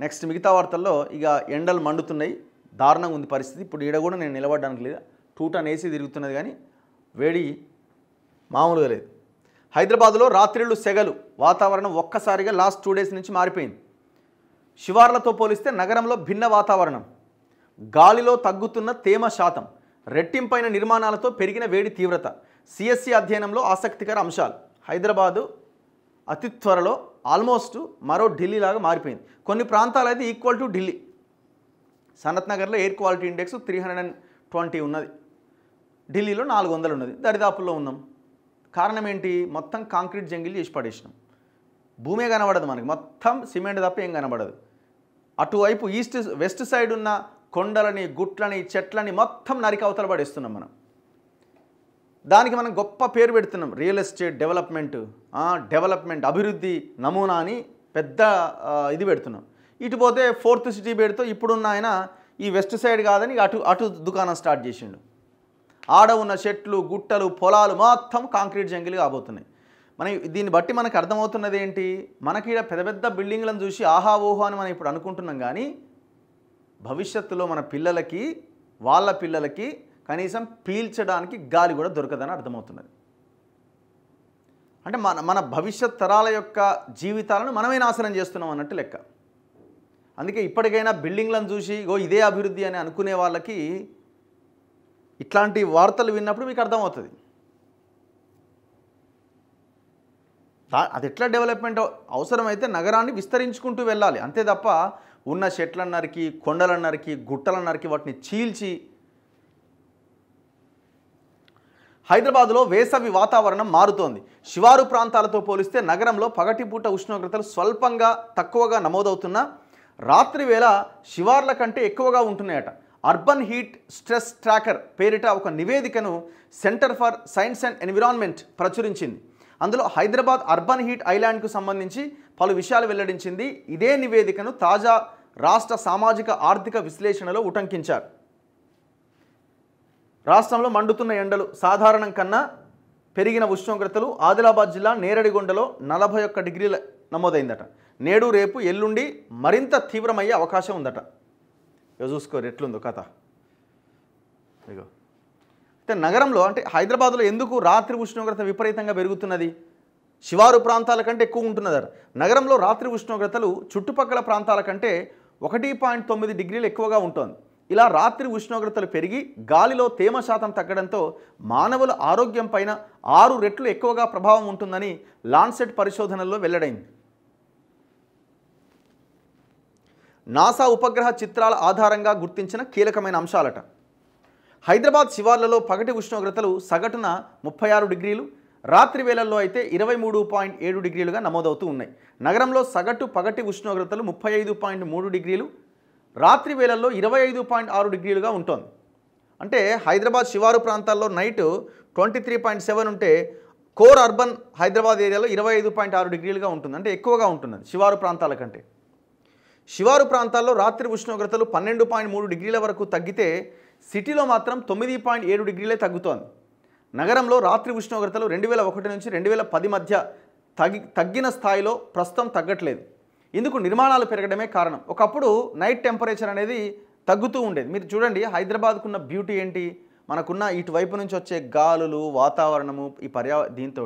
Next మిగతా వార్తల్లో ఇక ఎండలు మండుతున్నాయి, దారుణంగా ఉంది పరిస్థితి. ఇప్పుడు ఈడ కూడా నేను నిలబడడానికి లేదు, టూటన్ ఏసీ తిరుగుతున్నది కానీ వేడి మామూలుగా లేదు. హైదరాబాద్లో రాత్రిళ్ళు సెగలు, వాతావరణం ఒక్కసారిగా లాస్ట్ 2 డేస్ నుంచి మారిపోయింది. శివార్లతో పోలిస్తే నగరంలో భిన్న వాతావరణం, గాలిలో తగ్గుతున్న తేమ శాతం, రెట్టింపైన నిర్మాణాలతో పెరిగిన వేడి తీవ్రత. సిఎస్సి అధ్యయనంలో ఆసక్తికర అంశాలు. హైదరాబాదు అతి త్వరలో ఆల్మోస్ట్ మరో ఢిల్లీ లాగా మారిపోయింది. కొన్ని ప్రాంతాలు అయితే ఈక్వల్ టు ఢిల్లీ. సనత్ నగర్లో ఎయిర్ క్వాలిటీ ఇండెక్స్ 320 ఉన్నది, ఢిల్లీలో 400 ఉన్నది, దరిదాపుల్లో ఉన్నాం. కారణం ఏంటి? మొత్తం కాంక్రీట్ జంగిల్ చేసి పడేసినాం. భూమే కనబడదు మనకి, మొత్తం సిమెంట్ తప్ప ఏం కనబడదు. అటువైపు వెస్ట్ సైడ్ ఉన్న కొండలని, గుట్లని, చెట్లని మొత్తం నరికి అవతల పడేస్తున్నాం మనం. దానికి మనం గొప్ప పేరు పెడుతున్నాం, రియల్ ఎస్టేట్ డెవలప్మెంట్ అభివృద్ధి నమూనా అని పెద్ద ఇది పెడుతున్నాం. ఇటు పోతే 4th సిటీ పెడుతూ ఇప్పుడున్న ఆయన ఈ వెస్ట్ సైడ్ కాదని అటు దుకాణం స్టార్ట్ చేసిండు. ఆడ ఉన్న చెట్లు, గుట్టలు, పొలాలు మొత్తం కాంక్రీట్ జంగిల్ కాబోతున్నాయి. దీన్ని బట్టి మనకు అర్థమవుతున్నది ఏంటి? మనకి ఇక్కడ పెద్ద పెద్ద బిల్డింగ్లను చూసి ఆహా ఓహో అని మనం ఇప్పుడు అనుకుంటున్నాం, కానీ భవిష్యత్తులో మన పిల్లలకి, వాళ్ళ పిల్లలకి కనీసం పీల్చడానికి గాలి కూడా దొరకదని అర్థమవుతున్నది. అంటే మన భవిష్యత్ తరాల యొక్క జీవితాలను మనమే నాశనం చేస్తున్నాం అన్నట్టు లెక్క. అందుకే ఇప్పటికైనా బిల్డింగ్లను చూసి ఇదే అభివృద్ధి అని అనుకునే వాళ్ళకి ఇట్లాంటి వార్తలు విన్నప్పుడు మీకు అర్థమవుతుంది అది ఎట్లా డెవలప్మెంట్. అవసరమైతే నగరాన్ని విస్తరించుకుంటూ వెళ్ళాలి, అంతే తప్ప ఉన్న చెట్లన్నరికి, కొండలన్నరికి, గుట్టలన్నరికి వాటిని చీల్చి. హైదరాబాద్లో వేసవి వాతావరణం మారుతోంది. శివారు ప్రాంతాలతో పోలిస్తే నగరంలో పగటిపూట ఉష్ణోగ్రతలు స్వల్పంగా తక్కువగా నమోదవుతున్నా రాత్రి వేళ శివార్ల కంటే ఎక్కువగా ఉంటున్నాయట. అర్బన్ హీట్ స్ట్రెస్ ట్రాకర్ పేరిట ఒక నివేదికను centre for science and environment ప్రచురించింది. అందులో హైదరాబాద్ అర్బన్ హీట్ ఐలాండ్కు సంబంధించి పలు విషయాలు వెల్లడించింది. ఇదే నివేదికను తాజా రాష్ట్ర సామాజిక ఆర్థిక విశ్లేషణలో ఉటంకించారు. రాష్ట్రంలో మండుతున్న ఎండలు, సాధారణం కన్నా పెరిగిన ఉష్ణోగ్రతలు. ఆదిలాబాద్ జిల్లా నేరడిగొండలో 41 డిగ్రీల నమోదైందట. నేడు, రేపు, ఎల్లుండి మరింత తీవ్రమయ్యే అవకాశం ఉందట. ఇక చూసుకోరు ఎట్లుందో కథ. ఇగో అయితే నగరంలో, అంటే హైదరాబాద్లో ఎందుకు రాత్రి ఉష్ణోగ్రత విపరీతంగా పెరుగుతున్నది? శివారు ప్రాంతాల కంటే ఎక్కువ ఉంటున్నదట. నగరంలో రాత్రి ఉష్ణోగ్రతలు చుట్టుపక్కల ప్రాంతాల కంటే 1.9 డిగ్రీలు ఎక్కువగా ఉంటుంది. ఇలా రాత్రి ఉష్ణోగ్రతలు పెరిగి గాలిలో తేమ శాతం తగ్గడంతో మానవుల ఆరోగ్యం పైన 6 రెట్లు ఎక్కువగా ప్రభావం ఉంటుందని లాన్సెట్ పరిశోధనల్లో వెల్లడైంది. నాసా ఉపగ్రహ చిత్రాల ఆధారంగా గుర్తించిన కీలకమైన అంశాలట. హైదరాబాద్ శివార్లలో పగటి ఉష్ణోగ్రతలు సగటున 36 డిగ్రీలు, రాత్రి వేళల్లో అయితే 23.7 డిగ్రీలుగా నమోదవుతూ ఉన్నాయి. నగరంలో సగటు పగటి ఉష్ణోగ్రతలు 35.3 డిగ్రీలు, రాత్రి వేళల్లో 25.6 డిగ్రీలుగా ఉంటుంది. అంటే హైదరాబాద్ శివారు ప్రాంతాల్లో నైట్ 23.7 ఉంటే కోర్ అర్బన్ హైదరాబాద్ ఏరియాలో 25.6 డిగ్రీలుగా ఉంటుంది. అంటే ఎక్కువగా ఉంటున్నది శివారు ప్రాంతాల కంటే. శివారు ప్రాంతాల్లో రాత్రి ఉష్ణోగ్రతలు 12.3 డిగ్రీల వరకు తగ్గితే సిటీలో మాత్రం 9.7 డిగ్రీలే తగ్గుతోంది. నగరంలో రాత్రి ఉష్ణోగ్రతలు 2001 నుంచి 2010 మధ్య తగ్గిన స్థాయిలో ప్రస్తుతం తగ్గట్లేదు. ఇందుకు నిర్మాణాలు పెరగడమే కారణం. ఒకప్పుడు నైట్ టెంపరేచర్ అనేది తగ్గుతూ ఉండేది. మీరు చూడండి హైదరాబాద్కున్న బ్యూటీ ఏంటి, మనకున్న ఇటువైపు నుంచి వచ్చే గాలులు, వాతావరణము, ఈ దీంతో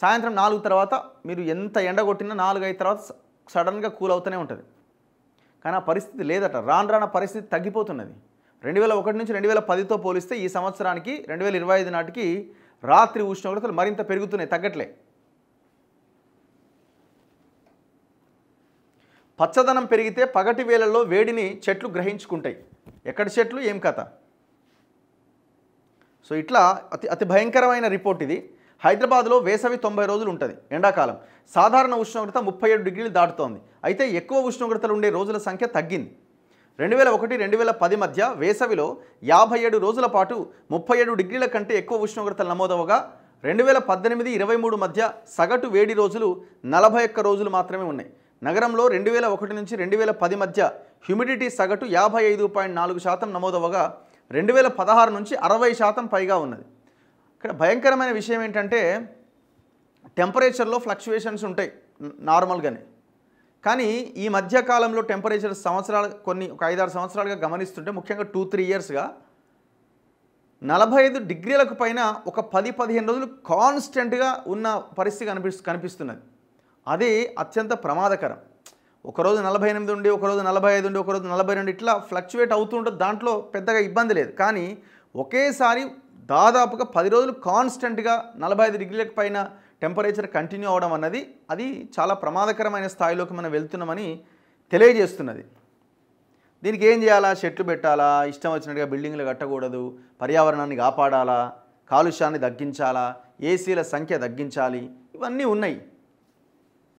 సాయంత్రం 4 తర్వాత మీరు ఎంత ఎండ కొట్టినా 4-5 తర్వాత సడన్గా కూల్ అవుతూనే ఉంటుంది. కానీ ఆ పరిస్థితి లేదట. రాను పరిస్థితి తగ్గిపోతున్నది. 2001 నుంచి 2010తో పోలిస్తే ఈ సంవత్సరానికి 2025 నాటికి రాత్రి ఉష్ణోగ్రతలు మరింత పెరుగుతున్నాయి, తగ్గట్లే. పచ్చదనం పెరిగితే పగటి వేళల్లో వేడిని చెట్లు గ్రహించుకుంటాయి. ఎక్కడ చెట్లు, ఏం కథ? సో ఇట్లా అతి భయంకరమైన రిపోర్ట్ ఇది. హైదరాబాద్లో వేసవి 90 రోజులు ఉంటుంది, ఎండాకాలం. సాధారణ ఉష్ణోగ్రత 37 డిగ్రీలు దాటుతోంది. అయితే ఎక్కువ ఉష్ణోగ్రతలు ఉండే రోజుల సంఖ్య తగ్గింది. 2001-2010 మధ్య వేసవిలో 57 రోజుల పాటు 37 డిగ్రీల కంటే ఎక్కువ ఉష్ణోగ్రతలు నమోదవగా 2018-23 మధ్య సగటు వేడి రోజులు 41 రోజులు మాత్రమే ఉన్నాయి. నగరంలో 2001 నుంచి 2010 మధ్య హ్యూమిడిటీ సగటు 55.4% నమోదవగా 2016 నుంచి 60% పైగా ఉన్నది. ఇక్కడ భయంకరమైన విషయం ఏంటంటే టెంపరేచర్లో ఫ్లక్చువేషన్స్ ఉంటాయి నార్మల్గానే. కానీ ఈ మధ్య కాలంలో టెంపరేచర్ సంవత్సరాలు ఒక 5-6 సంవత్సరాలుగా గమనిస్తుంటే ముఖ్యంగా 2-3 ఇయర్స్గా 45 డిగ్రీలకు పైన ఒక 10-15 రోజులు కాన్స్టెంట్గా ఉన్న పరిస్థితి కనిపిస్తున్నది. అది అత్యంత ప్రమాదకరం. ఒకరోజు 48 ఉండి, ఒకరోజు 45 ఉండి, ఒకరోజు 42 ఇట్లా ఫ్లక్చువేట్ అవుతూ ఉంటుంది. దాంట్లో పెద్దగా ఇబ్బంది లేదు. కానీ ఒకేసారి దాదాపుగా 10 రోజులు కాన్స్టెంట్గా 45 డిగ్రీలకు పైన టెంపరేచర్ కంటిన్యూ అవడం అన్నది అది చాలా ప్రమాదకరమైన స్థాయిలోకి మనం వెళ్తున్నామని తెలియజేస్తున్నది. దీనికి ఏం చేయాలా? చెట్లు పెట్టాలా, ఇష్టం వచ్చినట్టుగా బిల్డింగ్లు కట్టకూడదు, పర్యావరణాన్ని కాపాడాలా, కాలుష్యాన్ని తగ్గించాలా, ఏసీల సంఖ్య తగ్గించాలి, ఇవన్నీ ఉన్నాయి.